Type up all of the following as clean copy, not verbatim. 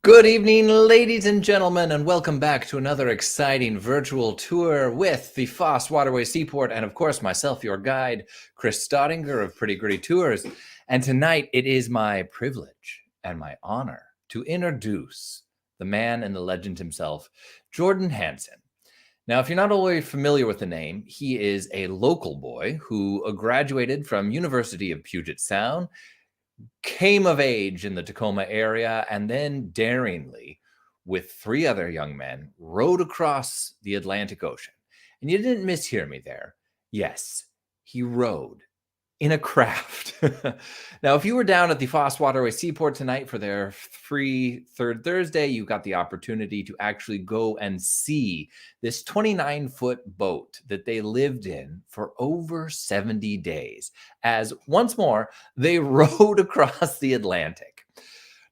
Good evening, ladies and gentlemen, and welcome back to another exciting virtual tour with the Foss, Waterway, Seaport, and of course myself, your guide, Chris Stottinger of Pretty Gritty Tours. And tonight it is my privilege and my honor to introduce the man and the legend himself, Jordan Hanssen. Now, if you're not already familiar with the name, he is a local boy who graduated from University of Puget Sound, came of age in the Tacoma area, and then daringly, with three other young men, rowed across the Atlantic Ocean. And you didn't mishear me there. Yes, he rowed in a craft. Now, if you were down at the Foss Waterway Seaport tonight for their free Third Thursday, you got the opportunity to actually go and see this 29-foot boat that they lived in for over 70 days, as once more, they rowed across the Atlantic.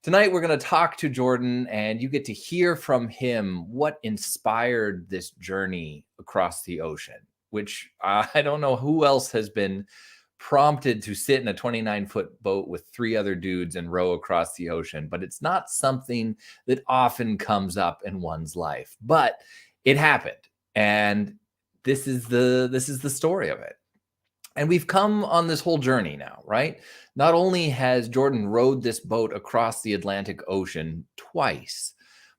Tonight, we're going to talk to Jordan, and you get to hear from him what inspired this journey across the ocean, which I don't know who else has been prompted to sit in a 29-foot boat with three other dudes and row across the ocean, but it's not something that often comes up in one's life. But it happened, and this is the story of it. And we've come on this whole journey now, right? Not only has Jordan rowed this boat across the Atlantic Ocean twice,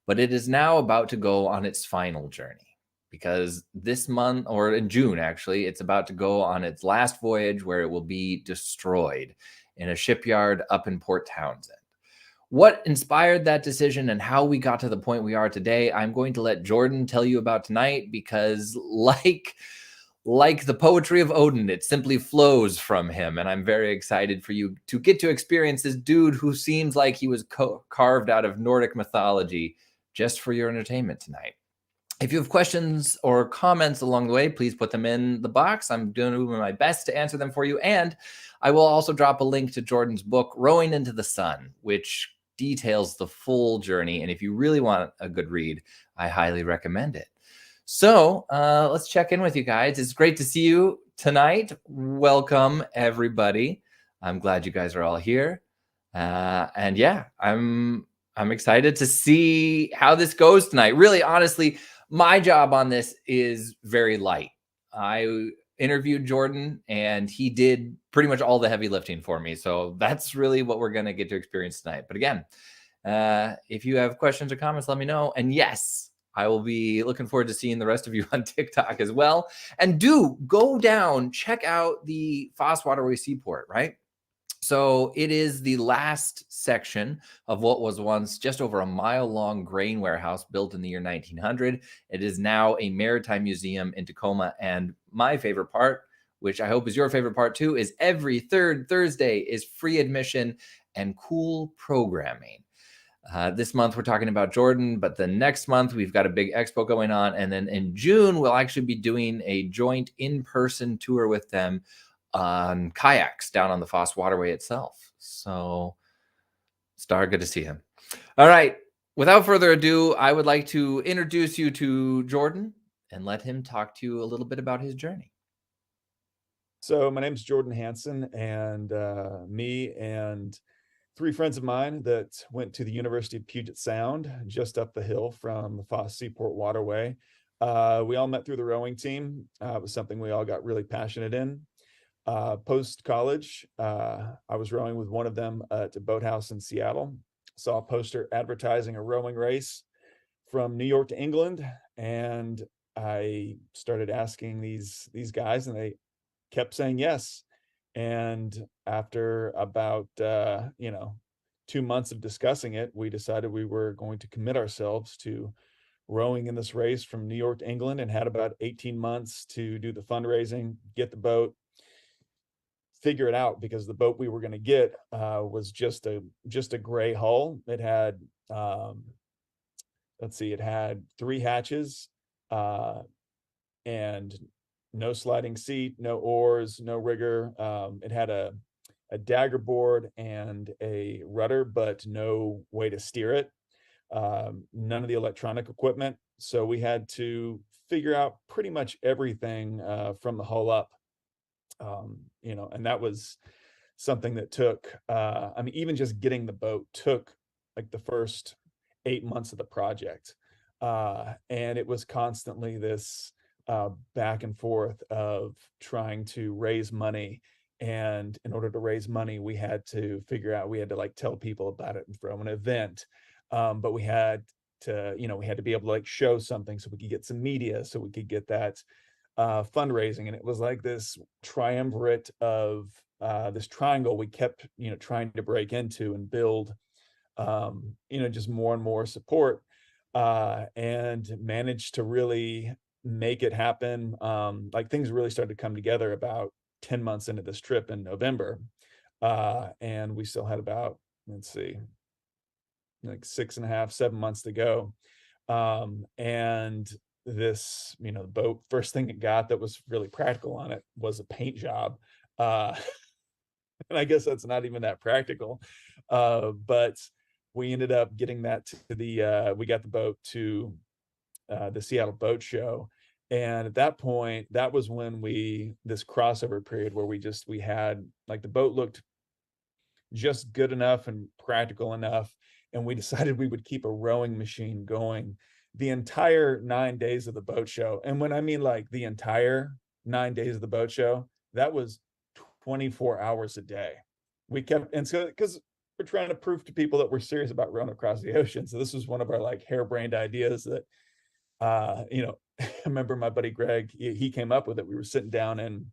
but it is now about to go on its final journey, because this month, or in June actually, it's about to go on its last voyage where it will be destroyed in a shipyard up in Port Townsend. What inspired that decision and how we got to the point we are today, I'm going to let Jordan tell you about tonight, because like the poetry of Odin, it simply flows from him. And I'm very excited for you to get to experience this dude who seems like he was carved out of Nordic mythology just for your entertainment tonight. If you have questions or comments along the way, please put them in the box. I'm doing my best to answer them for you. And I will also drop a link to Jordan's book, Rowing into the Sun, which details the full journey. And if you really want a good read, I highly recommend it. So let's check in with you guys. It's great to see you tonight. Welcome, everybody. I'm glad you guys are all here. And yeah, I'm excited to see how this goes tonight. Really, honestly, my job on this is very light. I interviewed Jordan, and he did pretty much all the heavy lifting for me. So that's really what we're going to get to experience tonight. But again, if you have questions or comments, let me know. And yes, I will be looking forward to seeing the rest of you on TikTok as well. And do go down, check out the Foss Waterway Seaport, right? So it is the last section of what was once just over a mile-long grain warehouse built in the year 1900. It is now a maritime museum in Tacoma. And my favorite part, which I hope is your favorite part too, is every third Thursday is free admission and cool programming. This month we're talking about Jordan, but the next month we've got a big expo going on. And then in June, we'll actually be doing a joint in-person tour with them on kayaks down on the Foss Waterway itself. So, Star, good to see him. All right. Without further ado, I would like to introduce you to Jordan and let him talk to you a little bit about his journey. So my name's Jordan Hanssen, and me and three friends of mine that went to the University of Puget Sound, just up the hill from the Foss Seaport Waterway. We all met through the rowing team. It was something we all got really passionate in. Post-college, I was rowing with one of them at a boathouse in Seattle. Saw a poster advertising a rowing race from New York to England, and I started asking these guys, and they kept saying yes. And after about 2 months of discussing it, we decided we were going to commit ourselves to rowing in this race from New York to England, and had about 18 months to do the fundraising, get the boat, figure it out, because the boat we were going to get was just a gray hull. It had it had 3 hatches, and no sliding seat, no oars, no rigger. It had a dagger board and a rudder, but no way to steer it. None of the electronic equipment. So we had to figure out pretty much everything from the hull up. And that was something that took, even just getting the boat took like the first 8 months of the project. And it was constantly this back and forth of trying to raise money. And in order to raise money, we had to like tell people about it and throw an event. But we had to be able to like show something so we could get some media, so we could get that fundraising. And it was like this triumvirate of this triangle we kept, trying to break into and build, just more and more support, and managed to really make it happen. Like things really started to come together about 10 months into this trip in November. And we still had about, let's see, like 6.5, 7 months to go. And this, the boat, first thing it got that was really practical on it was a paint job. Uh, and I guess that's not even that practical. But we ended up getting that to we got the boat to the Seattle Boat Show. And at that point, that was when this crossover period where we had like the boat looked just good enough and practical enough. And we decided we would keep a rowing machine going the entire 9 days of the boat show. And when I mean like the entire 9 days of the boat show, that was 24 hours a day. We kept, and so because we're trying to prove to people that we're serious about rowing across the ocean. So this was one of our like harebrained ideas that, I remember my buddy Greg, he came up with it. We were sitting down in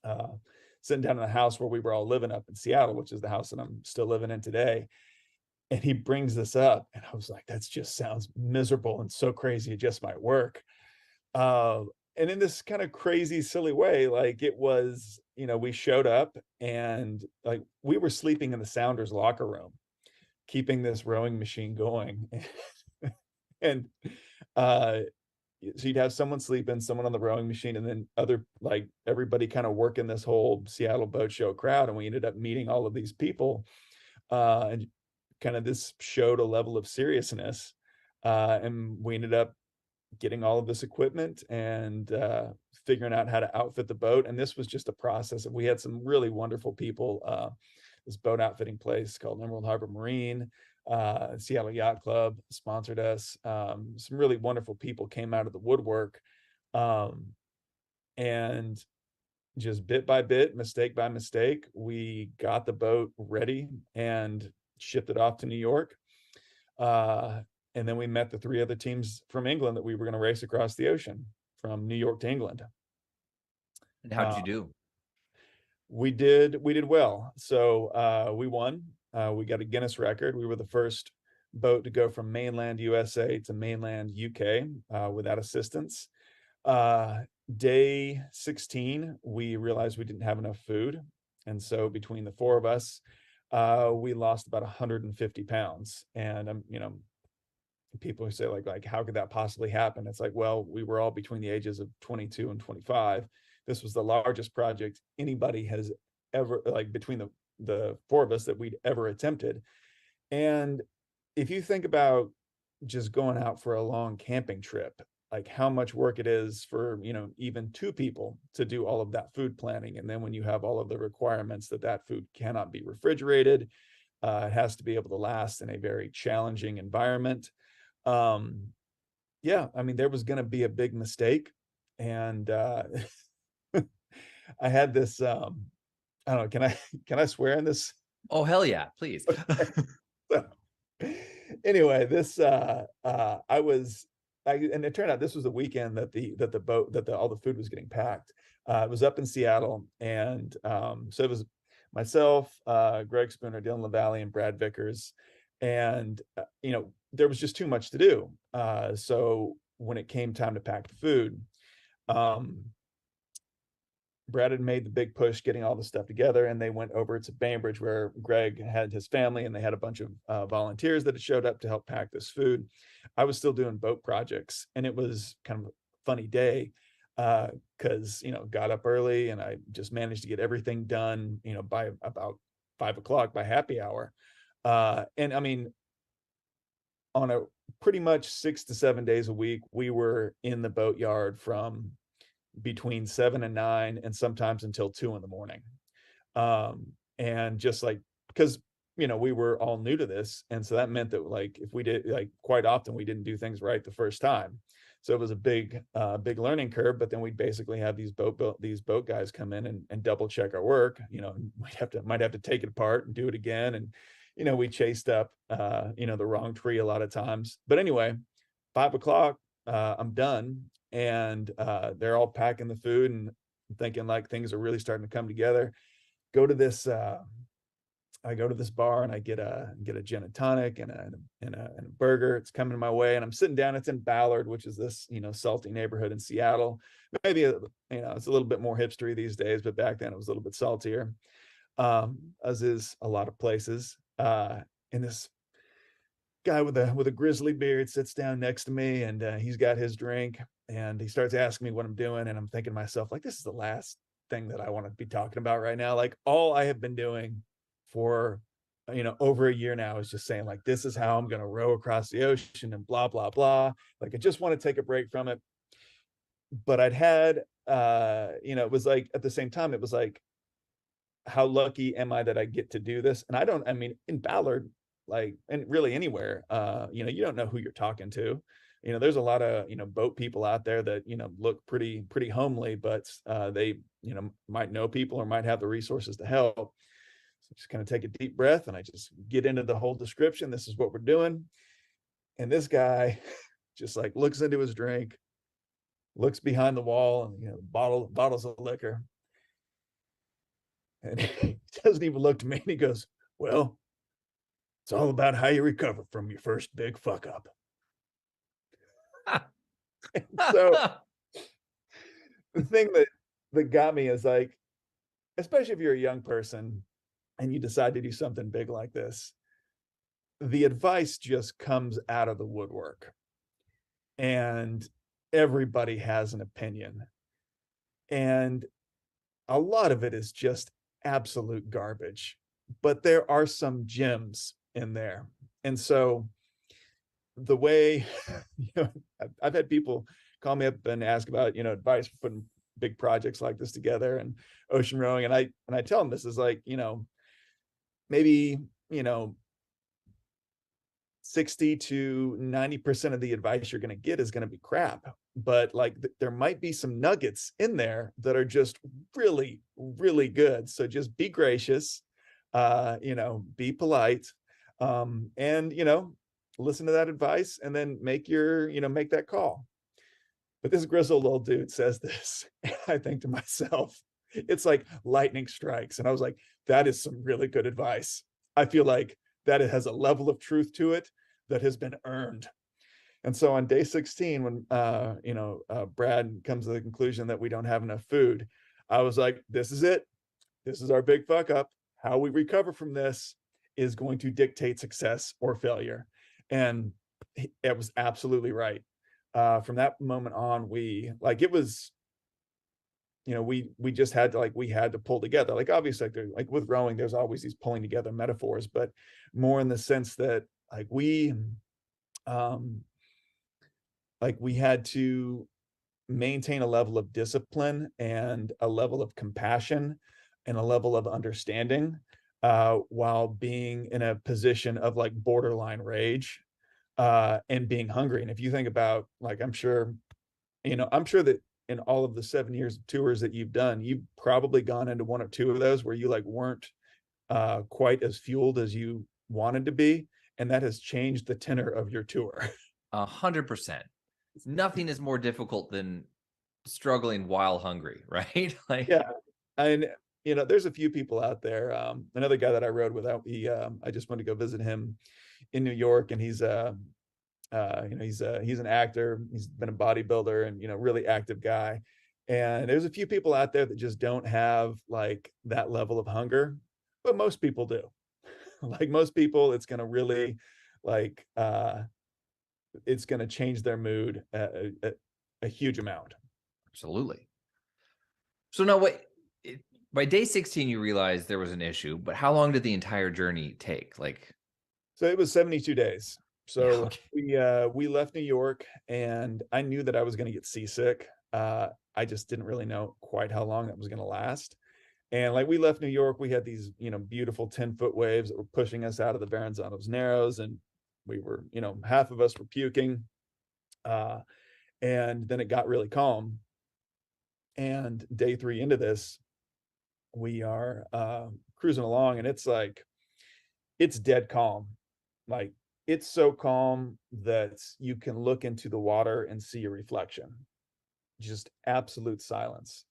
the house where we were all living up in Seattle, which is the house that I'm still living in today. And he brings this up, and I was like, that just sounds miserable and so crazy. It just might work. And in this kind of crazy, silly way, like it was, we showed up and like we were sleeping in the Sounders locker room, keeping this rowing machine going. And so you'd have someone sleeping, someone on the rowing machine, and then like everybody kind of working this whole Seattle Boat Show crowd. And we ended up meeting all of these people, and kind of this showed a level of seriousness. And we ended up getting all of this equipment and figuring out how to outfit the boat. And this was just a process. We had some really wonderful people. This boat outfitting place called Emerald Harbor Marine, Seattle Yacht Club sponsored us. Some really wonderful people came out of the woodwork, and just bit by bit, mistake by mistake, we got the boat ready and shipped it off to New York. And then we met the 3 other teams from England that we were going to race across the ocean from New York to England. And how did you do? We did well. So we won. We got a Guinness record. We were the first boat to go from mainland USA to mainland UK without assistance. Day 16, we realized we didn't have enough food. And so between the 4 of us, we lost about 150 pounds. And, people who say like, how could that possibly happen? It's like, well, we were all between the ages of 22 and 25. This was the largest project anybody has ever, like between the 4 of us, that we'd ever attempted. And if you think about just going out for a long camping trip, like how much work it is for, even 2 people to do all of that food planning. And then when you have all of the requirements that food cannot be refrigerated, it has to be able to last in a very challenging environment. Yeah, I mean, there was going to be a big mistake. And I had this, I don't know, can I swear in this? Oh, hell yeah, please. So, anyway, this and it turned out this was the weekend that all the food was getting packed. It was up in Seattle, and so it was myself, Greg Spooner, Dylan LaValle, and Brad Vickers. And there was just too much to do. So when it came time to pack the food, Brad had made the big push getting all the stuff together, and they went over to Bainbridge where Greg had his family, and they had a bunch of volunteers that had showed up to help pack this food. I was still doing boat projects, and it was kind of a funny day because, got up early, and I just managed to get everything done, by about 5 o'clock by happy hour. And I mean, on a pretty much 6 to 7 days a week, we were in the boatyard from between 7 and 9, and sometimes until 2 in the morning. And just like, because we were all new to this. And so that meant that like, if we did, like, quite often we didn't do things right the first time. So it was a big learning curve, but then we'd basically have these boat guys come in and double check our work, and might have to take it apart and do it again. And, we chased up, the wrong tree a lot of times. But anyway, 5 o'clock, I'm done. And they're all packing the food and thinking like things are really starting to come together. Go to this, I go to this bar and I get a gin and tonic and a burger. It's coming my way, and I'm sitting down. It's in Ballard, which is this salty neighborhood in Seattle. Maybe it's a little bit more hipstery these days, but back then it was a little bit saltier, as is a lot of places. And this guy with a grizzly beard sits down next to me, and he's got his drink, and he starts asking me what I'm doing, and I'm thinking to myself, like, this is the last thing that I want to be talking about right now. Like, all I have been doing for over a year now is just saying like, this is how I'm going to row across the ocean and blah blah blah. Like, I just want to take a break from it. But I'd had it was like, at the same time, it was like, how lucky am I that I get to do this? And I mean, in Ballard, like, and really anywhere, you don't know who you're talking to. There's a lot of boat people out there that look pretty homely, but they might know people or might have the resources to help. So just kind of take a deep breath, and I just get into the whole description. This is what we're doing. And this guy just like looks into his drink, looks behind the wall, and bottles of liquor. And he doesn't even look to me, and he goes, "Well, it's all about how you recover from your first big fuck up." So the thing that got me is like, especially if you're a young person and you decide to do something big like this, the advice just comes out of the woodwork, and everybody has an opinion, and a lot of it is just absolute garbage, but there are some gems in there. And so the way I've had people call me up and ask about advice for putting big projects like this together and ocean rowing, and I tell them this is like, maybe 60 to 90% of the advice you're going to get is going to be crap, but like there might be some nuggets in there that are just really really good. So just be gracious, be polite, and listen to that advice, and then make that call. But this grizzled old dude says this, and I think to myself, it's like lightning strikes. And I was like, that is some really good advice. I feel like that it has a level of truth to it that has been earned. And so on day 16, when Brad comes to the conclusion that we don't have enough food, I was like, this is it. This is our big fuck up. How we recover from this is going to dictate success or failure. And it was absolutely right. From that moment on, we just had to, we had to pull together. Like, obviously, like with rowing, there's always these pulling together metaphors, but more in the sense that we had to maintain a level of discipline and a level of compassion and a level of understanding, while being in a position of like borderline rage, and being hungry. And if you think about, like, I'm sure that in all of the 7 years of tours that you've done, you've probably gone into one or two of those where you weren't quite as fueled as you wanted to be, and that has changed the tenor of your tour. 100%. Nothing is more difficult than struggling while hungry, right? Like, yeah. And there's a few people out there. Another guy that I rode with, I just went to go visit him in New York, and he's an actor. He's been a bodybuilder and really active guy. And there's a few people out there that just don't have like that level of hunger, but most people do. Like, most people, it's going to really it's going to change their mood a huge amount. absolutely. So now, by day 16, you realized there was an issue, but how long did the entire journey take? So it was 72 days. So okay. we left New York, and I knew that I was going to get seasick. I just didn't really know quite how long that was going to last. And like we left New York, we had these, beautiful 10-foot waves that were pushing us out of the Verrazzano's Narrows, and we were, half of us were puking. And then it got really calm. And day 3 into this, we are cruising along, and it's like, it's dead calm. Like, it's so calm that you can look into the water and see your reflection. Just absolute silence.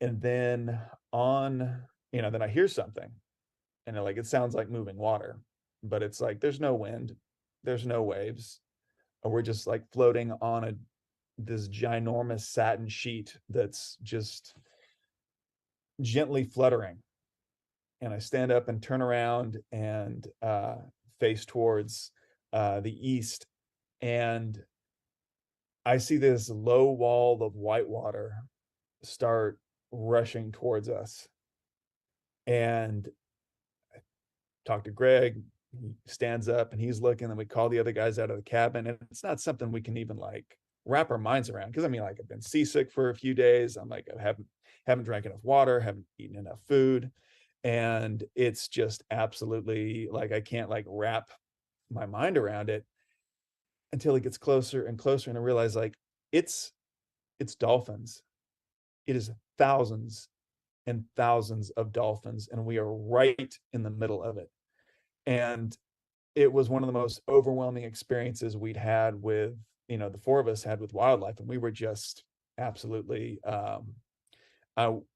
And then then I hear something, and it sounds like moving water, but it's like there's no wind, there's no waves. We're just like floating on this ginormous satin sheet that's just gently fluttering. And I stand up and turn around and face towards the east, and I see this low wall of white water start rushing towards us. And I talk to Greg. He stands up and he's looking, and we call the other guys out of the cabin. And it's not something we can even wrap our minds around, because I've been seasick for a few days. I'm like, I haven't drank enough water, haven't eaten enough food, and it's just absolutely I can't wrap my mind around it until it gets closer and closer, and I realize it's dolphins. It is thousands and thousands of dolphins, and we are right in the middle of it. And it was one of the most overwhelming experiences we'd had with, the 4 of us had with wildlife, and we were just absolutely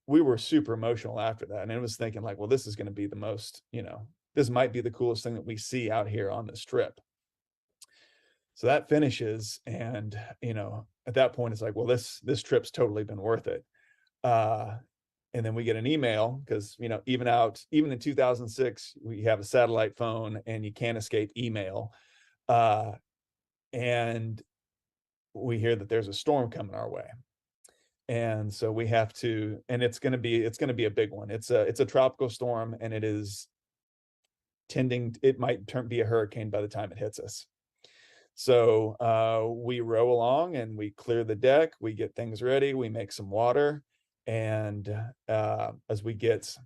we were super emotional after that. And I was thinking well, this is going to be the most, this might be the coolest thing that we see out here on this trip. So that finishes, and at that point it's well, this trip's totally been worth it. And then we get an email, because even in 2006 we have a satellite phone and you can't escape email, and we hear that there's a storm coming our way. And so we have to, and it's going to be a big one. It's a tropical storm, and it might be a hurricane by the time it hits us. So we row along and we clear the deck, we get things ready, we make some water. And as it gets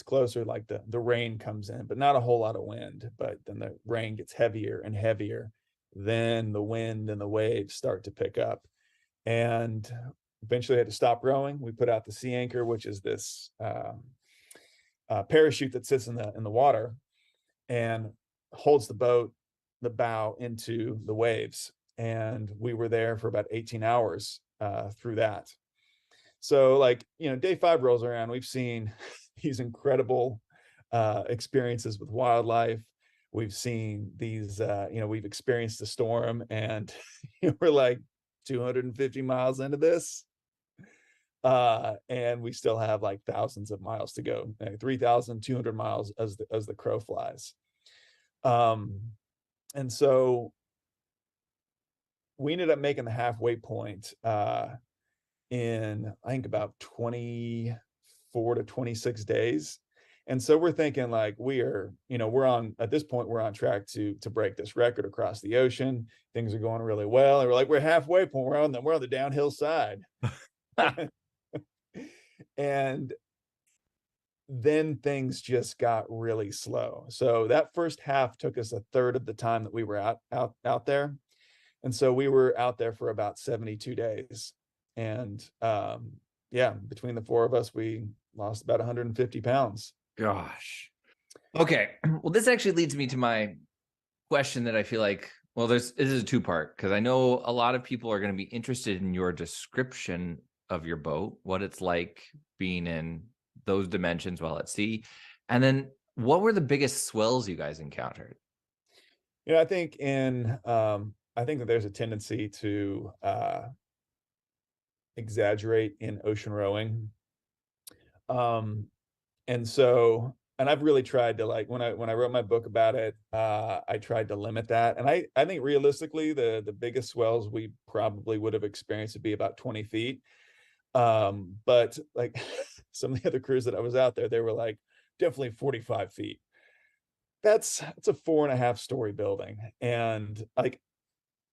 closer, the rain comes in, but not a whole lot of wind. But then the rain gets heavier and heavier. Then the wind and the waves start to pick up. And eventually I had to stop rowing. We put out the sea anchor, which is this parachute that sits in the water and holds the bow into the waves. And we were there for about 18 hours through that. So day 5 rolls around, we've seen these incredible experiences with wildlife. We've seen these, we've experienced the storm, and we're 250 miles into this. And we still have thousands of miles to go, 3,200 miles as the crow flies. And so we ended up making the halfway point in, I think, about 24 to 26 days. And so we're thinking we're at this point, we're on track to break this record across the ocean. Things are going really well. And we're halfway point. We're on the downhill side. And then things just got really slow. So that first half took us a third of the time that we were out there. And so we were out there for about 72 days. And between the 4 of us, we lost about 150 pounds. Gosh. Okay. Well, this actually leads me to my question that I feel this is a 2-part, because I know a lot of people are going to be interested in your description of your boat, what it's like being in those dimensions while at sea. And then what were the biggest swells you guys encountered? I think that there's a tendency to exaggerate in ocean rowing. And I've really tried to when I wrote my book about it, I tried to limit that. And I think realistically, the biggest swells we probably would have experienced would be about 20 feet. But some of the other crews that I was out there, they were definitely 45 feet. It's a 4.5-story building. And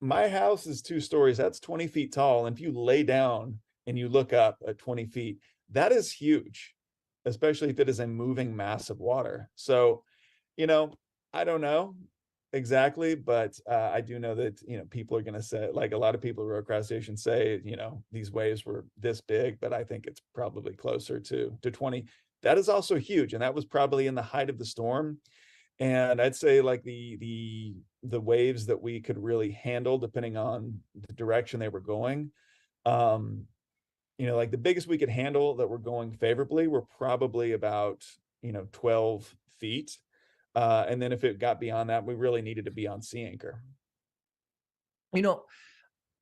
my house is 2 stories. That's 20 feet tall. And if you lay down and you look up at 20 feet, that is huge, especially if it is a moving mass of water. So, you know, I don't know exactly, but I do know that, people are going to say, like a lot of people who row across the ocean say, these waves were this big, but I think it's probably closer to 20. That is also huge. And that was probably in the height of the storm. And I'd say like the waves that we could really handle, depending on the direction they were going, um, like the biggest we could handle that were going favorably were probably about, 12 feet. And then if it got beyond that, we really needed to be on sea anchor. You know,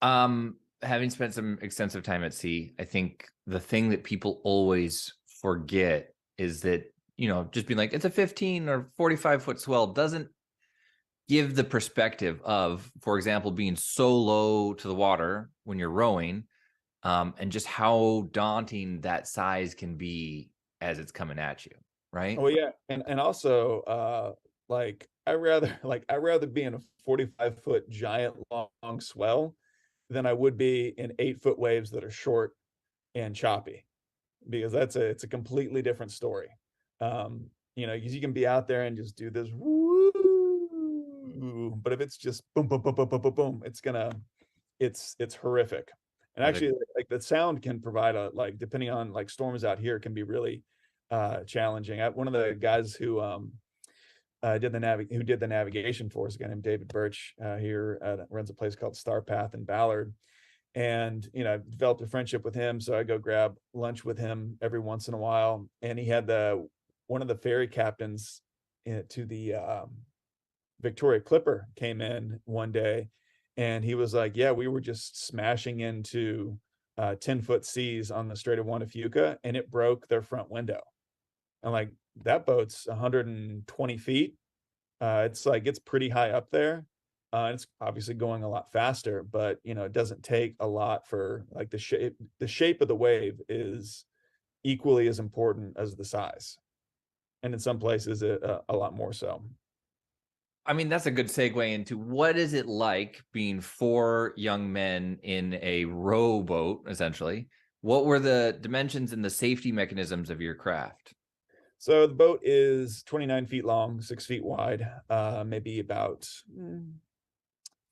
having spent some extensive time at sea, I think the thing that people always forget is that, just being like, it's a 15 or 45-foot swell doesn't give the perspective of, for example, being so low to the water when you're rowing, and just how daunting that size can be as it's coming at you, right? Oh yeah, and also like I rather be in a 45-foot giant long swell than I would be in 8-foot waves that are short and choppy, because it's a completely different story. You can be out there and just do this woo, but if it's just boom boom boom boom boom boom boom, it's horrific. And That's a actually, like the sound can provide a, like, depending on like storms out here, can be really challenging. One of the guys who did the navigation for us, a guy named David Birch, here runs a place called Star Path in Ballard. And I've developed a friendship with him, so I go grab lunch with him every once in a while. And he had one of the ferry captains to the Victoria Clipper came in one day, and he was like, yeah, we were just smashing into 10-foot seas on the Strait of Juan de Fuca, and it broke their front window. I'm like, that boat's 120 feet. It's pretty high up there. It's obviously going a lot faster, but it doesn't take a lot for, like, the shape of the wave is equally as important as the size, and in some places a lot more so. I mean, that's a good segue into what is it like being four young men in a rowboat, essentially? What were the dimensions and the safety mechanisms of your craft? So the boat is 29 feet long, 6 feet wide, maybe about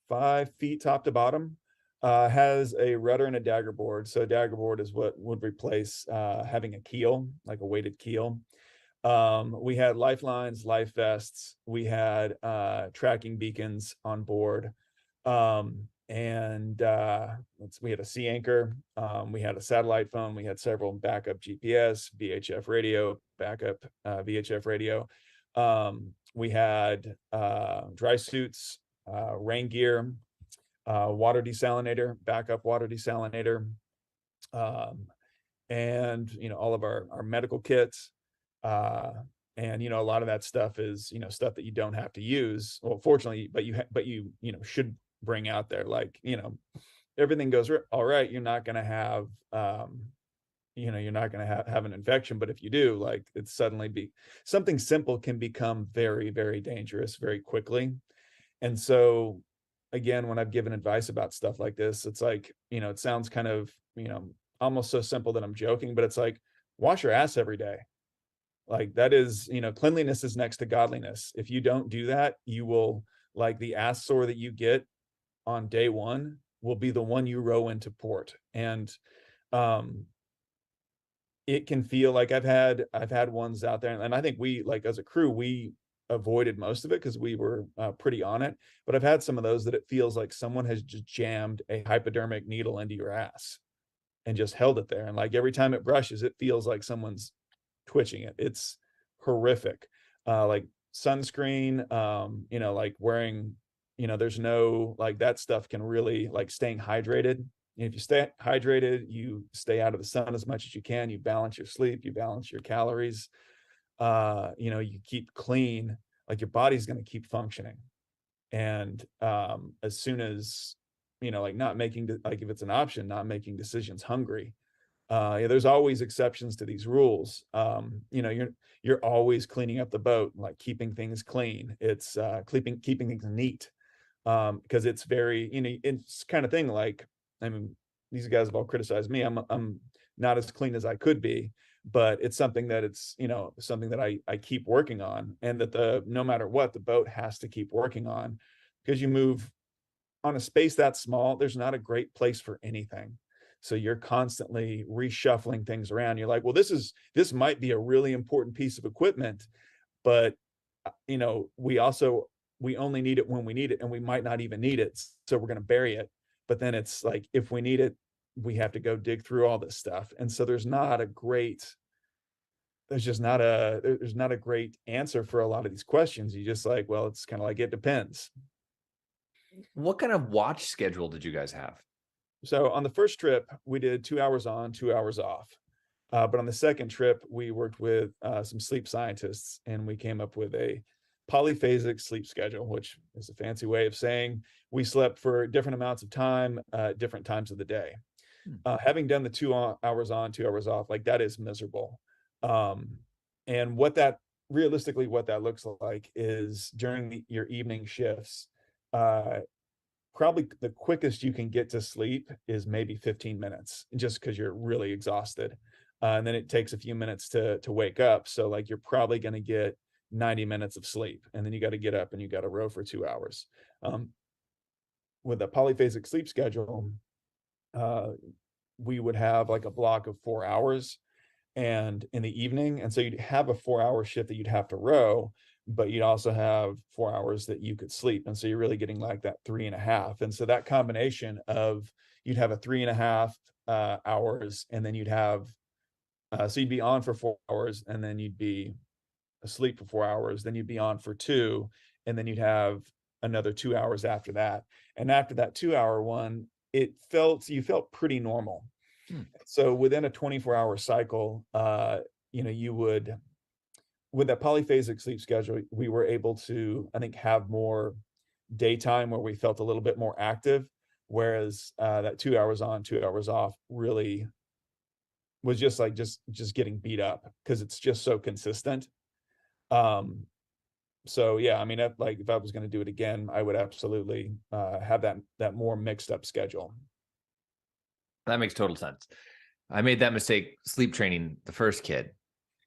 5 feet top to bottom. Has a rudder and a dagger board. So a dagger board is what would replace having a keel, like a weighted keel. We had lifelines, life vests. We had tracking beacons on board. And we had a sea anchor. We had a satellite phone. We had several backup GPS, VHF radio, backup VHF radio. We had dry suits, rain gear, water desalinator, backup water desalinator, and all of our medical kits. And a lot of that stuff is stuff that you don't have to use. Well, fortunately, but you should bring out there. Like, everything goes all right, you're not going to have you're not going to have an infection, but if you do, like, it's suddenly something simple can become very, very dangerous very quickly. And so, again, when I've given advice about stuff like this, it's like, it sounds kind of, almost so simple that I'm joking, but it's like, wash your ass every day. Like, that is, cleanliness is next to godliness. If you don't do that, you will, like, the ass sore that you get on day one will be the one you row into port. And it can feel like I've had ones out there, and I think we, like, as a crew, we avoided most of it because we were pretty on it. But I've had some of those that it feels like someone has just jammed a hypodermic needle into your ass and just held it there. And like every time it brushes, it feels like someone's twitching it. It's horrific. Like sunscreen, like wearing, there's no, like, that stuff can really, like, staying hydrated. And if you stay hydrated, you stay out of the sun as much as you can, you balance your sleep, you balance your calories, you keep clean, like, your body's going to keep functioning. And as soon as, like, not making, like, if it's an option, not making decisions hungry. Yeah, there's always exceptions to these rules. You're always cleaning up the boat, like keeping things clean. It's keeping things neat, because it's very, it's kind of thing. Like, I mean, these guys have all criticized me. I'm not as clean as I could be, but it's something that it's, you know, something that I keep working on, and that no matter what, the boat has to keep working on, because you move on a space that small, there's not a great place for anything. So you're constantly reshuffling things around. You're like, well, this might be a really important piece of equipment, but you know, we only need it when we need it, and we might not even need it. So we're going to bury it. But then it's like, if we need it, we have to go dig through all this stuff. And so there's just not a great answer for a lot of these questions. You just like, well, it's kind of like, it depends. What kind of watch schedule did you guys have? So on the first trip, we did 2 hours on, 2 hours off. But on the second trip, we worked with some sleep scientists, and we came up with a polyphasic sleep schedule, which is a fancy way of saying we slept for different amounts of time, different times of the day. Having done the 2 hours on, 2 hours off, like, that is miserable. And what that looks like is during your evening shifts, probably the quickest you can get to sleep is maybe 15 minutes, just because you're really exhausted. And then it takes a few minutes to wake up. So like, you're probably going to get 90 minutes of sleep, and then you got to get up and you got to row for 2 hours. With a polyphasic sleep schedule, we would have like a block of 4 hours and in the evening. And so you'd have a 4 hour shift that you'd have to row, but you'd also have 4 hours that you could sleep. And so you're really getting like that 3.5. And so that combination of, you'd have a 3.5 hours, and then you'd have, so you'd be on for 4 hours, and then you'd be asleep for 4 hours, then you'd be on for 2, and then you'd have another 2 hours after that. And after that 2 hour one, you felt pretty normal. So within a 24 hour cycle, you know, you would, with that polyphasic sleep schedule, we were able to, I think, have more daytime where we felt a little bit more active. Whereas that 2 hours on, 2 hours off really was just like, just getting beat up, because it's just so consistent. So yeah, I mean, if I was going to do it again, I would absolutely have that more mixed up schedule. That makes total sense. I made that mistake sleep training the first kid,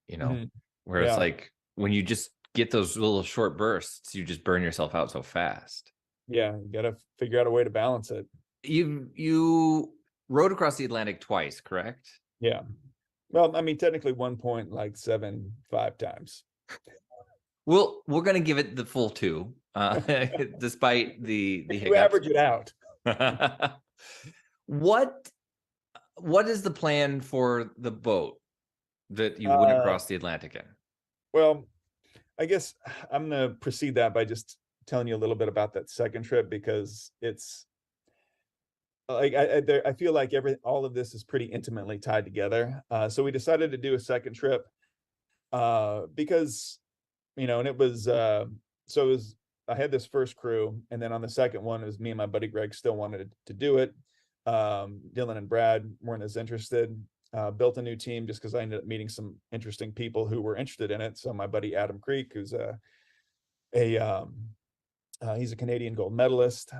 you know, where it's Yeah. like, when you just get those little short bursts, you just burn yourself out so fast. Yeah, you got to figure out a way to balance it. You rowed across the Atlantic twice, correct? Yeah. Well, I mean, technically 1.75 times. Well, we're going to give it the full 2, despite the You hiccups. average it out. What is the plan for the boat that you wouldn't cross the Atlantic in? Well, I guess I'm going to precede that by just telling you a little bit about that second trip, because it's like, I feel like all of this is pretty intimately tied together. So we decided to do a second trip because, you know, and it was, I had this first crew, and then on the second one, it was me and my buddy Greg still wanted to do it. Dylan and Brad weren't as interested. Built a new team just because I ended up meeting some interesting people who were interested in it. So my buddy Adam Creek, who's he's a Canadian gold medalist,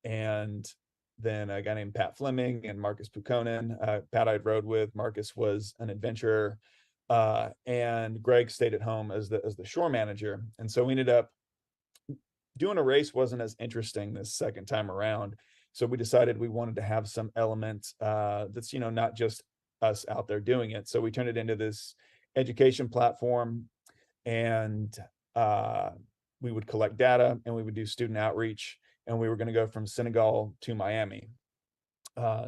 and then a guy named Pat Fleming and Marcus Pukonen. Pat I'd rowed with. Marcus was an adventurer, and Greg stayed at home as the shore manager. And so we ended up doing a race wasn't as interesting this second time around. So we decided we wanted to have some element that's, you know, not just us out there doing it. So we turned it into this education platform, and we would collect data, and we would do student outreach, and we were going to go from Senegal to Miami.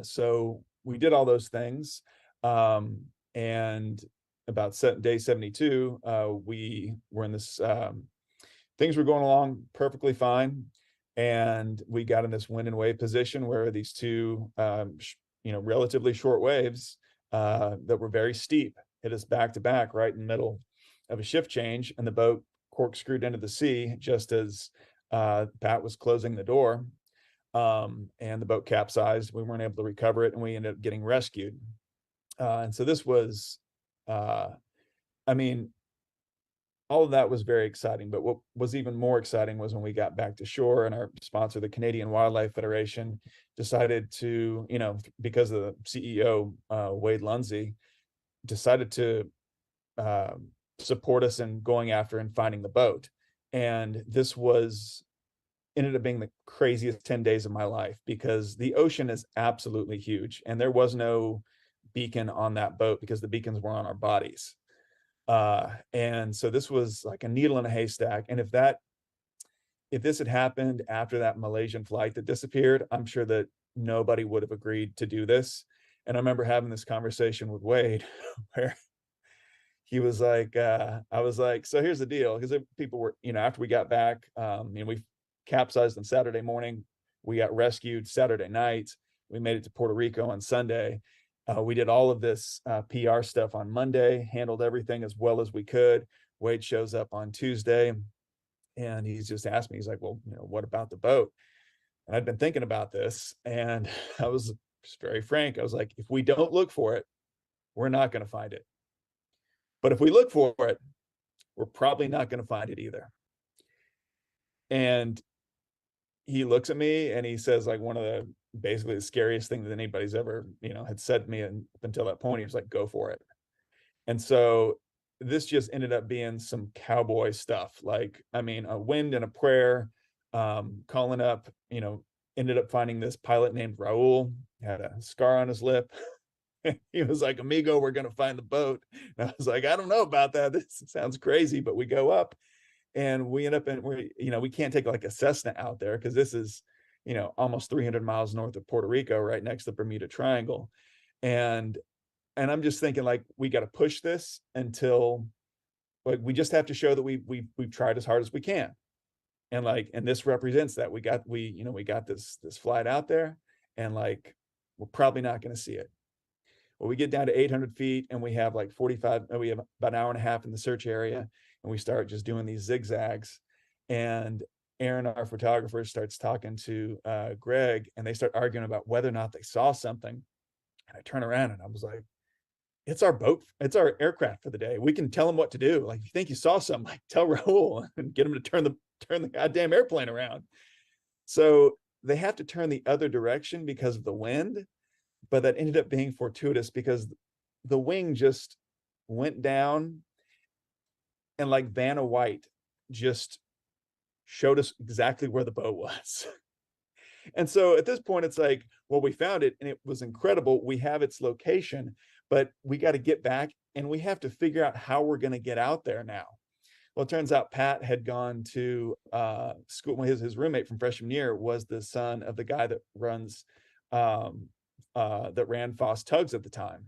So we did all those things. And about day 72, we were in this, things were going along perfectly fine. And we got in this wind and wave position where these two, you know, relatively short waves that were very steep hit us back to back right in the middle of a shift change, and the boat corkscrewed into the sea just as Pat was closing the door, and the boat capsized. We weren't able to recover it, and we ended up getting rescued. And so this was, I mean, all of that was very exciting. But what was even more exciting was when we got back to shore and our sponsor, the Canadian Wildlife Federation, decided to, because of the CEO, Wade Lundsey, decided to uh, support us in going after and finding the boat. And this ended up being the craziest 10 days of my life, because the ocean is absolutely huge. And there was no beacon on that boat because the beacons were on our bodies. And so this was like a needle in a haystack. And if this had happened after that Malaysian flight that disappeared, I'm sure that nobody would have agreed to do this. And I remember having this conversation with Wade where he was like, I was like, so here's the deal. Because people were, after we got back, we capsized on Saturday morning. We got rescued Saturday night. We made it to Puerto Rico on Sunday. We did all of this PR stuff on Monday, handled everything as well as we could. Wade shows up on Tuesday and he's just asked me, he's like, well, what about the boat? And I'd been thinking about this, and I was just very frank. I was like, if we don't look for it, we're not going to find it. But if we look for it, we're probably not going to find it either. And he looks at me and he says, like, one of the basically the scariest thing that anybody's ever, had said to me. And up until that point, he was like, go for it. And so this just ended up being some cowboy stuff. Like, I mean, a wind and a prayer, calling up, ended up finding this pilot named Raul, had a scar on his lip. He was like, amigo, we're going to find the boat. And I was like, I don't know about that. This sounds crazy. But we go up and we end up we can't take like a Cessna out there because this is, almost 300 miles north of Puerto Rico, right next to the Bermuda Triangle. And I'm just thinking, like, we got to push this until, like, we just have to show that we've tried as hard as we can. And this represents that we got this flight out there, and like, we're probably not going to see it. Well, we get down to 800 feet and we have like we have about an hour and a half in the search area, and we start just doing these zigzags. And Aaron, our photographer, starts talking to Greg, and they start arguing about whether or not they saw something. And I turn around and I was like, it's our boat, it's our aircraft for the day. We can tell them what to do. Like, if you think you saw something, like, tell Raul and get him to turn the goddamn airplane around. So they have to turn the other direction because of the wind, but that ended up being fortuitous because the wing just went down, and like Vanna White just showed us exactly where the boat was. And so at this point, it's like, well, we found it and it was incredible. We have its location, but we got to get back and we have to figure out how we're going to get out there now. Well, it turns out Pat had gone to school. His roommate from freshman year was the son of the guy that ran Foss tugs at the time.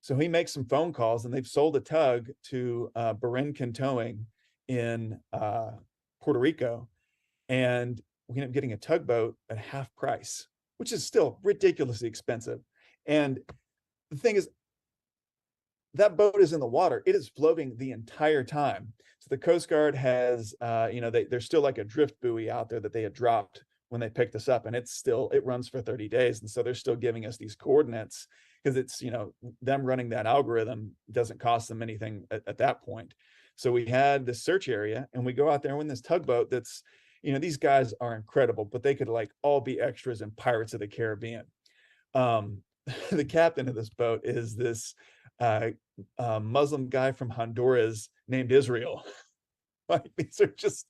So he makes some phone calls, and they've sold a tug to Berenken Towing in Puerto Rico. And we end up getting a tugboat at half price, which is still ridiculously expensive. And the thing is, that boat is in the water. It is floating the entire time. So the Coast Guard has, there's still like a drift buoy out there that they had dropped when they picked us up, and it runs for 30 days. And so they're still giving us these coordinates because it's, them running that algorithm doesn't cost them anything at that point. So we had this search area, and we go out there and win this tugboat that's, these guys are incredible, but they could like all be extras in Pirates of the Caribbean. The captain of this boat is this Muslim guy from Honduras named Israel. Like, these are just,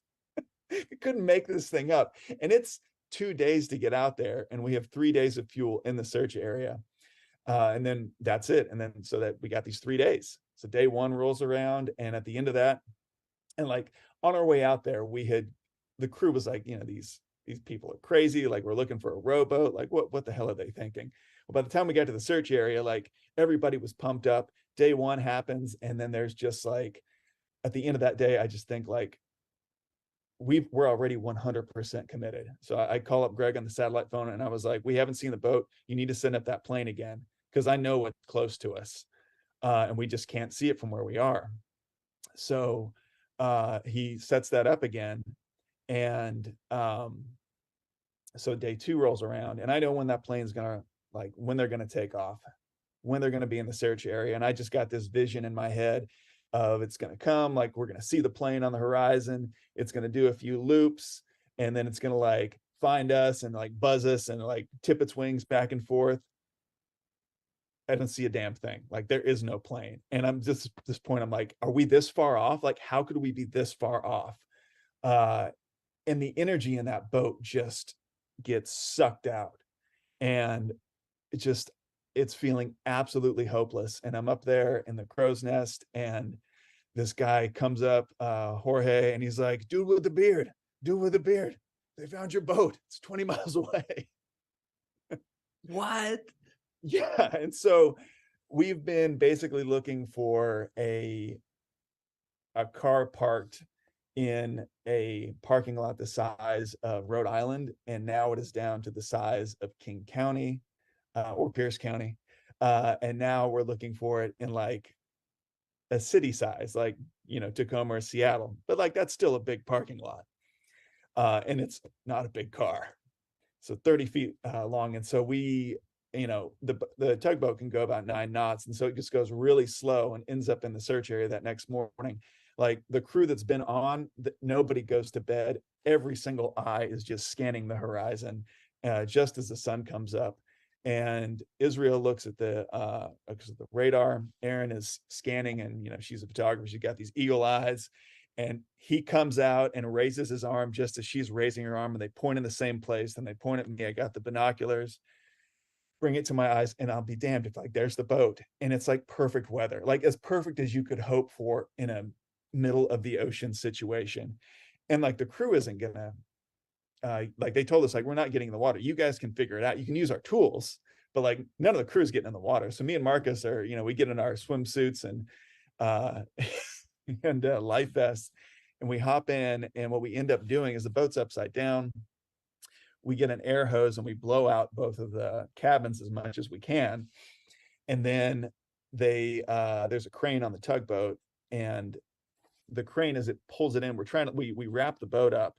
you couldn't make this thing up. And it's 2 days to get out there, and we have 3 days of fuel in the search area. And then that's it. And then so that we got these 3 days. So day one rolls around, and at the end of that, and like on our way out there, the crew was like, these people are crazy. Like, we're looking for a rowboat. Like, what the hell are they thinking? Well, by the time we got to the search area, like, everybody was pumped up. Day one happens, and then there's just like, at the end of that day, I just think like, we're already 100% committed. So I call up Greg on the satellite phone, and I was like, we haven't seen the boat. You need to send up that plane again, because I know what's close to us, and we just can't see it from where we are. So he sets that up again, and so day two rolls around, and I know when that plane's gonna, like, when they're gonna take off, when they're gonna be in the search area, and I just got this vision in my head. of it's going to come, like we're going to see the plane on the horizon, it's going to do a few loops, and then it's going to like find us and like buzz us and like tip its wings back and forth. I don't see a damn thing. Like there is no plane. And I'm just at this point, I'm like, are we this far off? Like, how could we be this far off? And the energy in that boat just gets sucked out. And it just, it's feeling absolutely hopeless. And I'm up there in the crow's nest, and this guy comes up, Jorge, and he's like, dude with the beard, they found your boat. It's 20 miles away. What? Yeah. And so we've been basically looking for a car parked in a parking lot the size of Rhode Island, and now it is down to the size of King County, or Pierce County. And now we're looking for it in like a city size, like, Tacoma or Seattle, but like that's still a big parking lot. And it's not a big car. So 30 feet long. And so we, the tugboat can go about 9 knots. And so it just goes really slow and ends up in the search area that next morning. Like the crew that's been on, nobody goes to bed. Every single eye is just scanning the horizon just as the sun comes up. And Israel looks at the radar. Erin is scanning, and she's a photographer. She's got these eagle eyes, and he comes out and raises his arm just as she's raising her arm, and they point in the same place. And they point at me. I got the binoculars, bring it to my eyes, and I'll be damned if like there's the boat, and it's like perfect weather, like as perfect as you could hope for in a middle of the ocean situation. And like the crew isn't gonna like they told us, like, we're not getting in the water, you guys can figure it out, you can use our tools, but like none of the crew is getting in the water. So me and Marcus are, we get in our swimsuits and and life vests, and we hop in, and what we end up doing is the boat's upside down. We get an air hose and we blow out both of the cabins as much as we can, and then there's a crane on the tugboat, and the crane, as it pulls it in, we wrap the boat up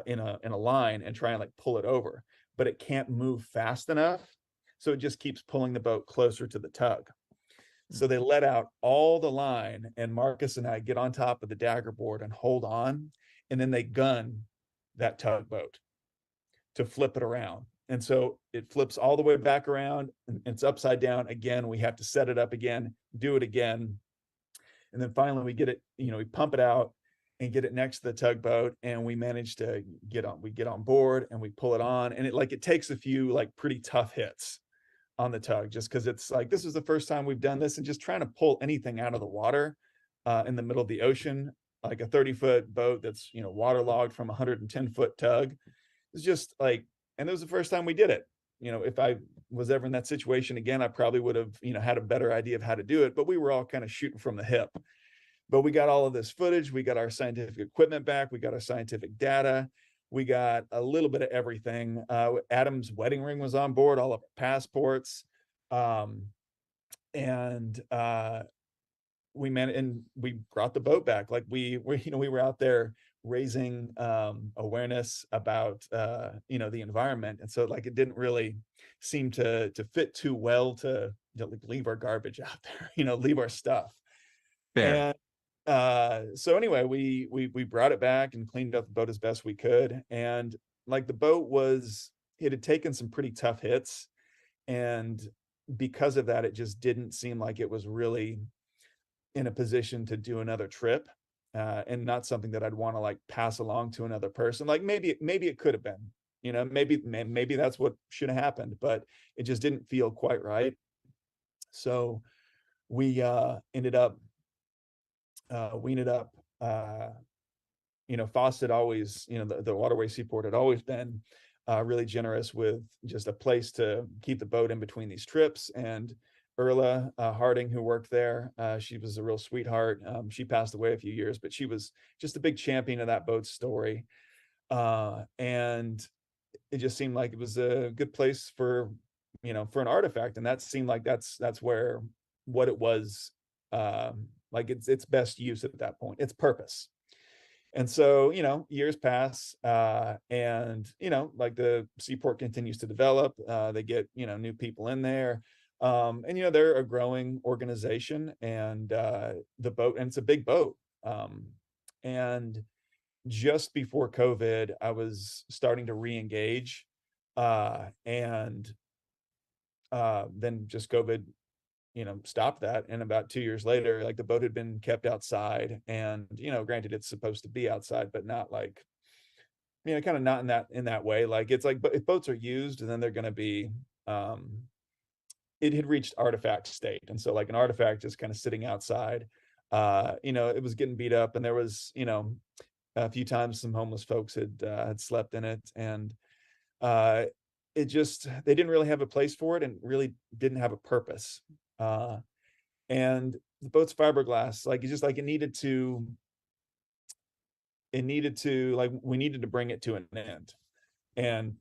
in a line and try and like pull it over, but it can't move fast enough, so it just keeps pulling the boat closer to the tug. So they let out all the line, and Marcus and I get on top of the dagger board and hold on, and then they gun that tugboat to flip it around. And so it flips all the way back around, and it's upside down again. We have to set it up again, do it again. And then finally we get it, we pump it out and get it next to the tugboat, and we manage to get on board, and we pull it on, and it takes a few like pretty tough hits on the tug, just because it's like, this is the first time we've done this, and just trying to pull anything out of the water in the middle of the ocean, like a 30-foot boat that's waterlogged from a 110-foot tug, is just like, and it was the first time we did it. If I was ever in that situation again, I probably would have had a better idea of how to do it, but we were all kind of shooting from the hip. But we got all of this footage, we got our scientific equipment back, we got our scientific data, we got a little bit of everything. Adam's wedding ring was on board, all of our passports, and we brought the boat back. Like we were out there raising awareness about the environment, and so like it didn't really seem to fit too well to like leave our garbage out there, leave our stuff. Fair. And so anyway, we brought it back and cleaned up the boat as best we could, and like the boat it had taken some pretty tough hits, and because of that, it just didn't seem like it was really in a position to do another trip, and not something that I'd want to like pass along to another person. Like maybe it could have been, maybe that's what should have happened, but it just didn't feel quite right. So we ended up Foss had always, the Waterway Seaport had always been really generous with just a place to keep the boat in between these trips. And Erla Harding, who worked there, she was a real sweetheart. She passed away a few years, but she was just a big champion of that boat's story. And it just seemed like it was a good place for an artifact. And that seemed like that's where what it was, like its best use at that point, its purpose. And so, years pass, and, like the Seaport continues to develop. They get, new people in there. And they're a growing organization, and the boat, and it's a big boat. And just before COVID, I was starting to re-engage, and then just COVID, stopped that. And about 2 years later, like, the boat had been kept outside, and granted, it's supposed to be outside, but not like, kind of not in that way. Like, it's like, but if boats are used, then they're going to be, um, it had reached artifact state, and so, like, an artifact is kind of sitting outside. It was getting beat up, and there was, a few times some homeless folks had slept in it, and uh, it just, they didn't really have a place for it, and really didn't have a purpose. Uh, and the boat's fiberglass, like, it's just like, it needed to, like, we needed to bring it to an end. And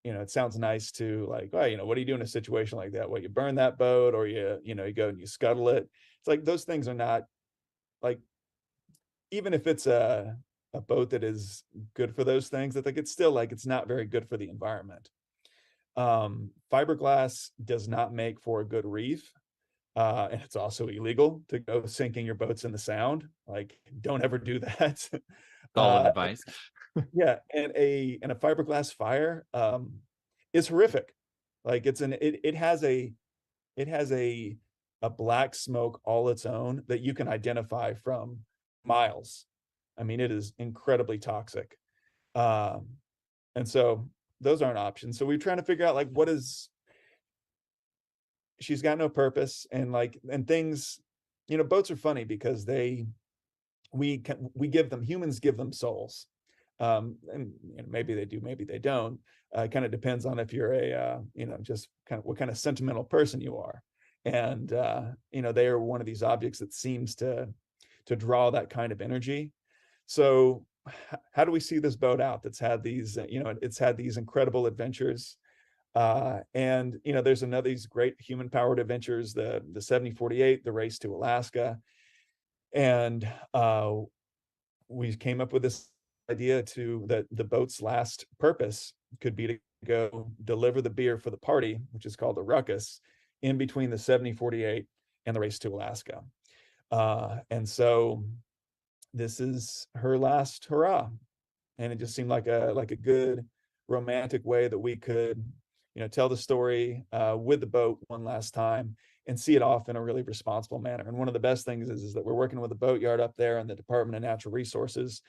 it sounds nice to, like, oh, what do you do in a situation like that? Well, you burn that boat, or you go and you scuttle it. It's like, those things are not, like, even if it's a boat that is good for those things, that, like, it's still, like, it's not very good for the environment. Fiberglass does not make for a good reef. And it's also illegal to go sinking your boats in the Sound. Like, don't ever do that. Solid uh, advice. yeah, and a fiberglass fire is horrific. Like, it has a black smoke all its own that you can identify from miles. I mean, it is incredibly toxic. Um, and so those aren't options. So we're trying to figure out, like, she's got no purpose, and, like, and things, boats are funny because we give them, humans give them souls. And maybe they do, maybe they don't. It kind of depends on if you're just kind of what kind of sentimental person you are. And they are one of these objects that seems to draw that kind of energy. So how do we see this boat out that's had these, it's had these incredible adventures? And there's another, these great human powered adventures, the 7048, the race to Alaska. And we came up with this idea that the boat's last purpose could be to go deliver the beer for the party, which is called the Ruckus, in between the 7048 and the race to Alaska. And so this is her last hurrah. And it just seemed like a good romantic way that we could, tell the story with the boat one last time, and see it off in a really responsible manner. And one of the best things is that we're working with the boatyard up there and the Department of Natural Resources,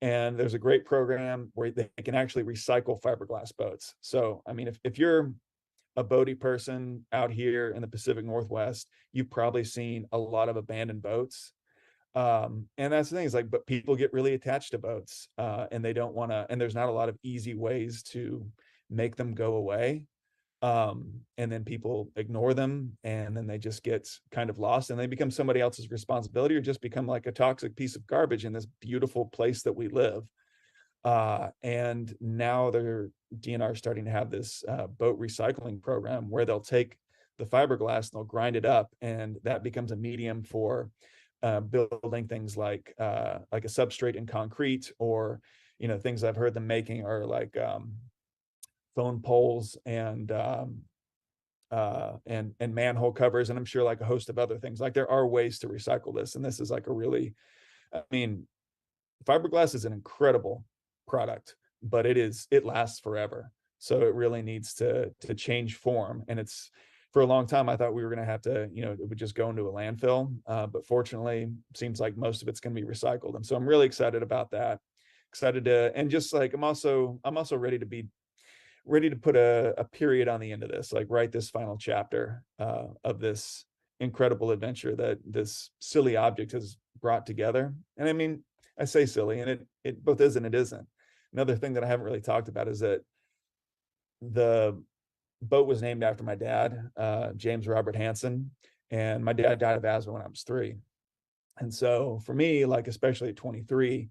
and there's a great program where they can actually recycle fiberglass boats. So, I mean, if you're a boaty person out here in the Pacific Northwest, you've probably seen a lot of abandoned boats. And that's the thing, is like, but people get really attached to boats, and they don't want to, and there's not a lot of easy ways to make them go away. And then people ignore them, and then they just get kind of lost, and they become somebody else's responsibility, or just become like a toxic piece of garbage in this beautiful place that we live. And now DNR is starting to have this boat recycling program where they'll take the fiberglass and they'll grind it up, and that becomes a medium for building things like a substrate in concrete, or things I've heard them making are like phone poles, and manhole covers, and I'm sure like a host of other things. Like, there are ways to recycle this, and this is like a really, I mean, fiberglass is an incredible product, but it lasts forever. So it really needs to change form. And it's, for a long time, I thought we were going to have to, it would just go into a landfill. But fortunately, seems like most of it's going to be recycled. And so I'm really excited about that. Excited to, and just like, I'm also ready to put a period on the end of this, like write this final chapter of this incredible adventure that this silly object has brought together. And I mean, I say silly, and it both is and it isn't. Another thing that I haven't really talked about is that the boat was named after my dad, James Robert Hanssen, and my dad died of asthma when I was 3. And so for me, like, especially at 23,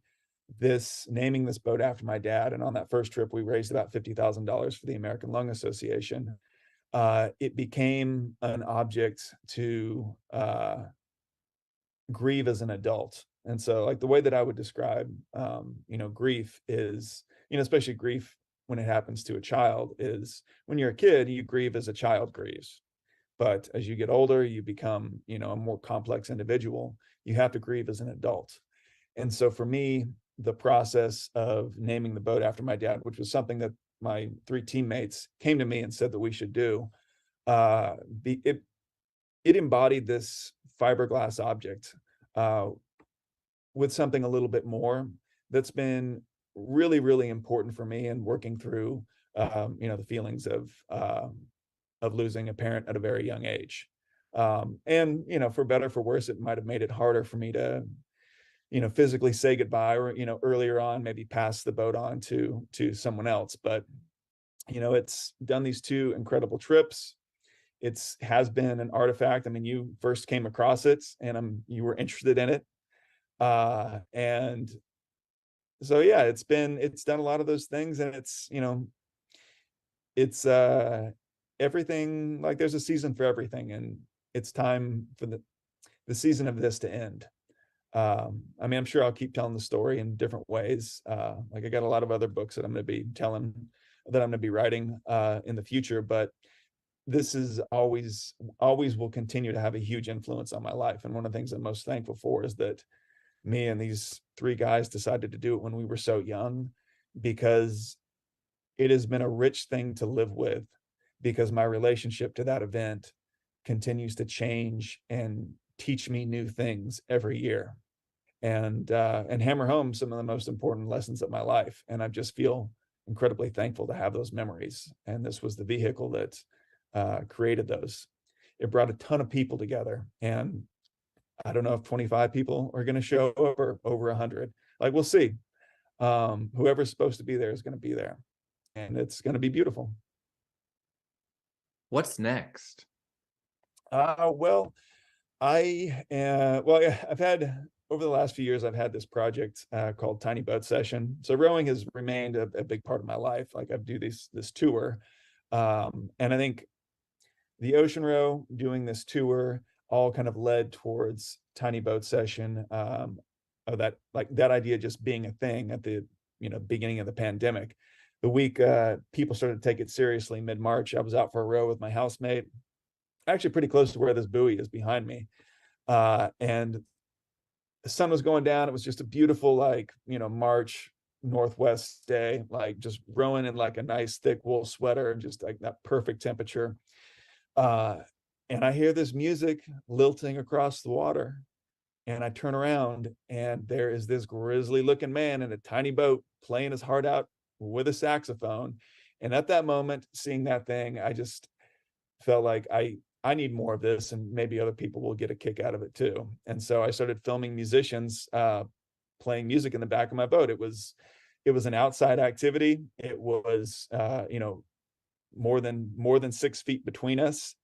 naming this boat after my dad, and on that first trip, we raised about $50,000 for the American Lung Association. It became an object to grieve as an adult. And so, like, the way that I would describe, grief is, especially grief when it happens to a child, is when you're a kid, you grieve as a child grieves. But as you get older, you become, you know, a more complex individual. You have to grieve as an adult. And so for me, the process of naming the boat after my dad, which was something that my 3 teammates came to me and said that we should do, uh, it embodied this fiberglass object uh, with something a little bit more that's been really, really important for me in working through, you know, the feelings of losing a parent at a very young age. And, you know, for better, for worse, it might have made it harder for me to, you know, physically say goodbye, or, you know, earlier on, maybe pass the boat on to someone else. But, you know, it's done these 2 incredible trips. It's has been an artifact. I mean, you first came across it and you were interested in it. And so, yeah, it's done a lot of those things, and it's, you know, it's everything, like there's a season for everything, and it's time for the season of this to end. I mean, I'm sure I'll keep telling the story in different ways. Like I got a lot of other books that I'm going to be telling, that I'm going to be writing in the future, but this is always will continue to have a huge influence on my life. And one of the things I'm most thankful for is that me and these 3 guys decided to do it when we were so young, because it has been a rich thing to live with, because my relationship to that event continues to change and teach me new things every year, and hammer home some of the most important lessons of my life. And I just feel incredibly thankful to have those memories. And this was the vehicle that created those. It brought a ton of people together, and I don't know if 25 people are going to show up, or over 100. Like, we'll see. Whoever's supposed to be there is going to be there, and it's going to be beautiful. What's next? Well, yeah, I've had, over the last few years, I've had this project called Tiny Boat Session. So rowing has remained a big part of my life. Like, I do this tour, and I think the ocean row, doing this tour, all kind of led towards Tiny Boat Session. Of that, like that idea just being a thing at the, you know, beginning of the pandemic. The week people started to take it seriously, mid-March, I was out for a row with my housemate, actually pretty close to where this buoy is behind me. And the sun was going down. It was just a beautiful, like, you know, March northwest day, like just rowing in like a nice thick wool sweater, and just like that perfect temperature. Uh, and I hear this music lilting across the water. And I turn around, and there is this grizzly looking man in a tiny boat playing his heart out with a saxophone. And at that moment, seeing that thing, I just felt like I need more of this, and maybe other people will get a kick out of it too. And so I started filming musicians playing music in the back of my boat. It was an outside activity. It was you know, more than 6 feet between us,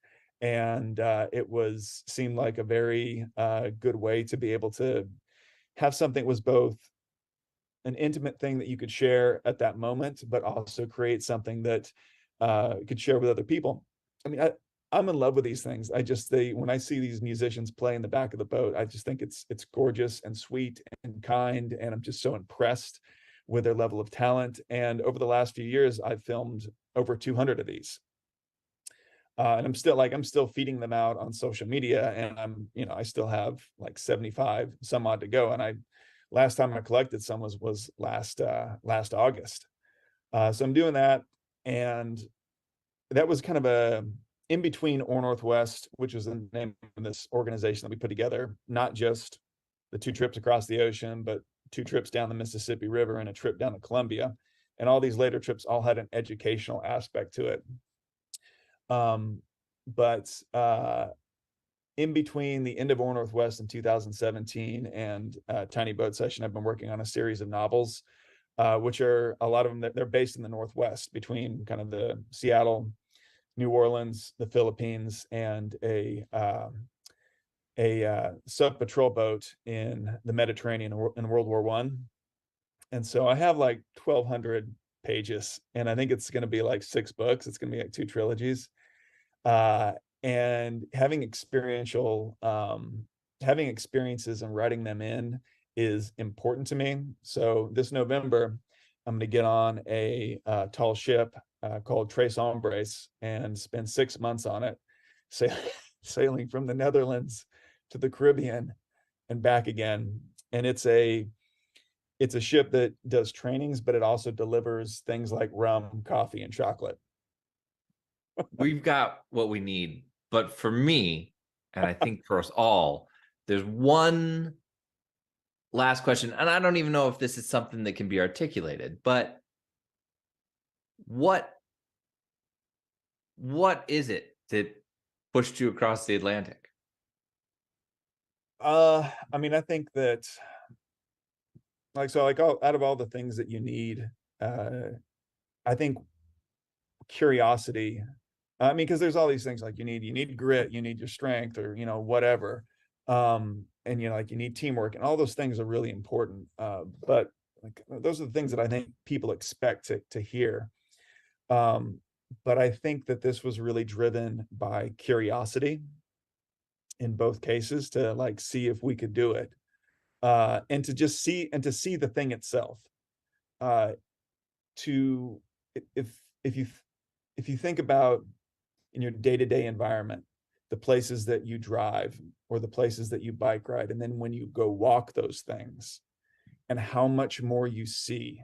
and it seemed like a very good way to be able to have something that was both an intimate thing that you could share at that moment, but also create something that could share with other people. I mean, I'm in love with these things. When I see these musicians play in the back of the boat, I just think it's gorgeous and sweet and kind, and I'm just so impressed with their level of talent. And over the last few years, I've filmed over 200 of these. And I'm still feeding them out on social media, and I still have like 75 some odd to go. And last time I collected some was last August. So I'm doing that, and that was kind of a in between Or Northwest, which was the name of this organization that we put together, not just the 2 trips across the ocean, but 2 trips down the Mississippi River and a trip down the Columbia. And all these later trips all had an educational aspect to it. But in between the end of Or Northwest in 2017 and Tiny Boat Session, I've been working on a series of novels, which are a lot of them, they're based in the Northwest, between kind of the Seattle, New Orleans, the Philippines, and a sub patrol boat in the Mediterranean in World War One. And so I have like 1,200 pages, and I think it's going to be like 6 books. It's going to be like 2 trilogies. And having experiences and writing them in is important to me. So this November, I'm going to get on a tall ship called Tres Hombres and spend 6 months on it, sailing from the Netherlands to the Caribbean and back again. And it's a ship that does trainings, but it also delivers things like rum, coffee, and chocolate. We've got what we need. But for me, and I think for us all, there's one last question. And I don't even know if this is something that can be articulated, but what is it that pushed you across the Atlantic? I mean, I think that out of all the things that you need, I think curiosity. I mean, because there's all these things like you need grit, you need your strength, or whatever. And like you need teamwork, and all those things are really important. But like those are the things that I think people expect to hear. But I think that this was really driven by curiosity in both cases, to like see if we could do it, and to just see the thing itself. To if you think about in your day-to-day environment, the places that you drive or the places that you bike ride, and then when you go walk those things, and how much more you see.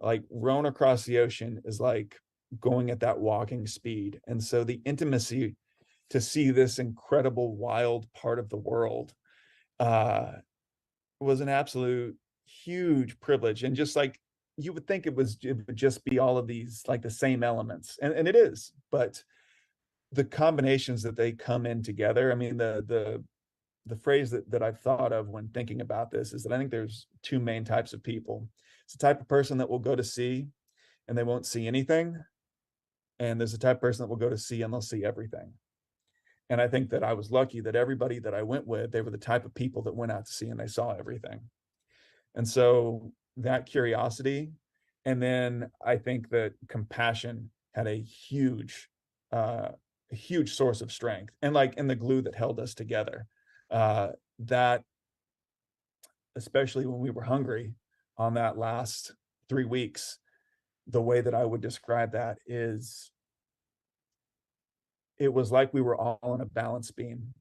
Like rowing across the ocean is like going at that walking speed. And so the intimacy to see this incredible wild part of the world was an absolute huge privilege. And just like you would think it would just be all of these like the same elements, and it is, but the combinations that they come in together. I mean, the phrase that I've thought of when thinking about this is that I think there's two main types of people. It's the type of person that will go to sea and they won't see anything, and there's the type of person that will go to sea and they'll see everything. And I think that I was lucky that everybody that I went with, they were the type of people that went out to sea and they saw everything. And so that curiosity, and then I think that compassion had a huge source of strength, and like in the glue that held us together. That especially when we were hungry on that last 3 weeks, the way that I would describe that is it was like we were all on a balance beam,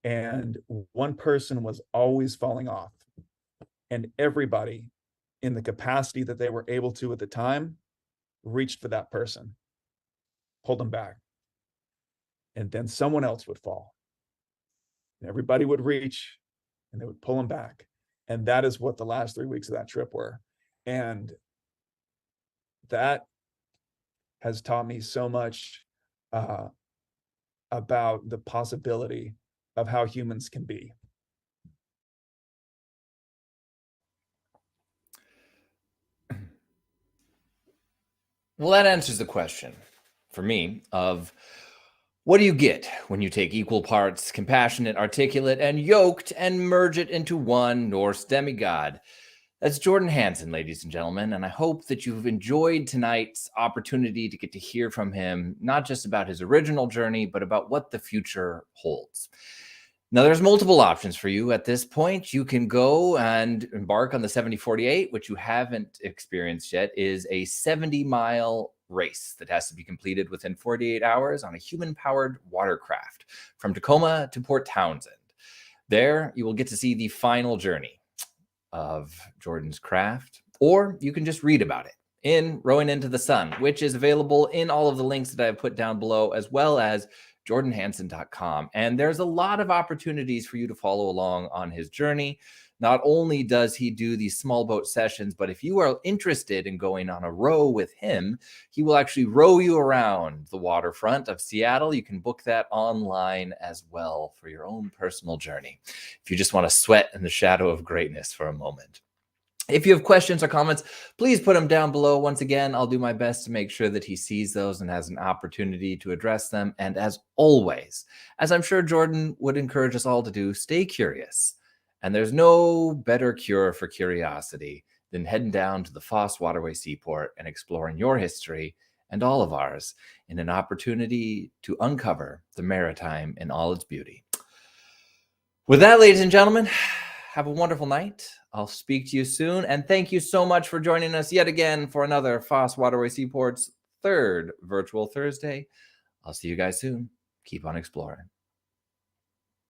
and one person was always falling off, and everybody in the capacity that they were able to at the time reached for that person, pulled them back, and then someone else would fall, and everybody would reach and they would pull them back. And that is what the last 3 weeks of that trip were. And that has taught me so much about the possibility of how humans can be. Well, that answers the question for me of what do you get when you take equal parts compassionate, articulate, and yoked and merge it into one Norse demigod? That's Jordan Hanssen, ladies and gentlemen, and I hope that you've enjoyed tonight's opportunity to get to hear from him, not just about his original journey, but about what the future holds. Now, there's multiple options for you at this point. You can go and embark on the 7048, which you haven't experienced yet, is a 70-mile race that has to be completed within 48 hours on a human-powered watercraft from Tacoma to Port Townsend. There, you will get to see the final journey of Jordan's craft, or you can just read about it in Rowing into the Sun, which is available in all of the links that I've put down below, as well as jordanhanssen.com. And there's a lot of opportunities for you to follow along on his journey. Not only does he do these small boat sessions, but if you are interested in going on a row with him, he will actually row you around the waterfront of Seattle. You can book that online as well for your own personal journey, if you just want to sweat in the shadow of greatness for a moment. If you have questions or comments, please put them down below. Once again, I'll do my best to make sure that he sees those and has an opportunity to address them. And as always, as I'm sure Jordan would encourage us all to do, stay curious. And there's no better cure for curiosity than heading down to the Foss Waterway Seaport and exploring your history and all of ours in an opportunity to uncover the maritime in all its beauty. With that, ladies and gentlemen, have a wonderful night. I'll speak to you soon. And thank you so much for joining us yet again for another Foss Waterway Seaport's third virtual Thursday. I'll see you guys soon. keep on exploring.